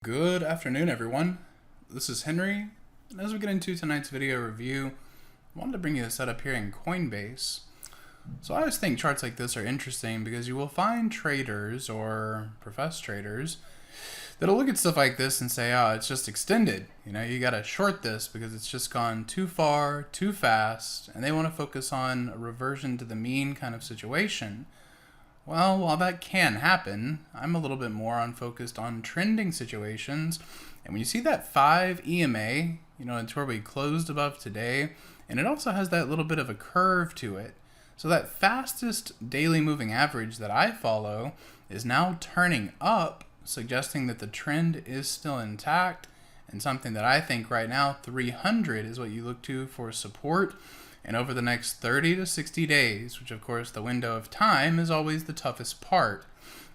Good afternoon, everyone. This is Henry, and as we get into tonight's video review, I wanted to bring you a setup here in Coinbase. So I always think charts like this are interesting because you will find traders or professed traders that'll look at stuff like this and say, oh, it's just extended. You know, you gotta short this because it's just gone too far, too fast, and they want to focus on a reversion to the mean kind of situation. Well, while that can happen, I'm a little bit more focused on trending situations. And when you see that 5 EMA, it's where we closed above today, and it also has that little bit of a curve to it. So that fastest daily moving average that I follow is now turning up, suggesting that the trend is still intact, and something that I think right now 300 is what you look to for support. And over the next 30 to 60 days, which of course the window of time is always the toughest part.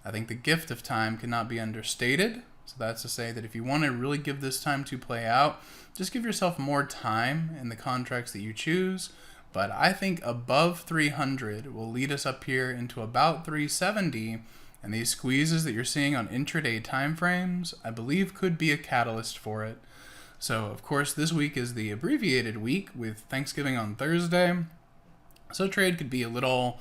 I think the gift of time cannot be understated. So that's to say that if you want to really give this time to play out, just give yourself more time in the contracts that you choose. But I think above 300 will lead us up here into about 370. And these squeezes that you're seeing on intraday timeframes, I believe could be a catalyst for it. So, of course, this week is the abbreviated week with Thanksgiving on Thursday. So trade could be a little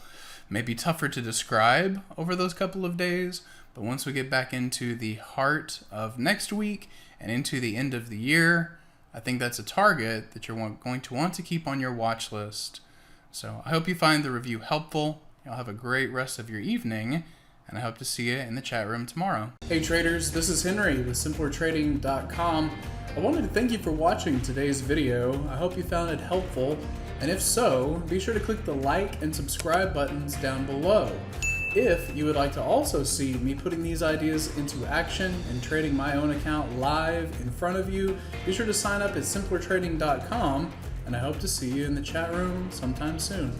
maybe tougher to describe over those couple of days. But once we get back into the heart of next week and into the end of the year, I think that's a target that you're going to want to keep on your watch list. So I hope you find the review helpful. You'll have a great rest of your evening, and I hope to see you in the chat room tomorrow. Hey traders, this is Henry with simplertrading.com. I wanted to thank you for watching today's video. I hope you found it helpful, and if so, be sure to click the like and subscribe buttons down below. If you would like to also see me putting these ideas into action and trading my own account live in front of you, be sure to sign up at simplertrading.com, and I hope to see you in the chat room sometime soon.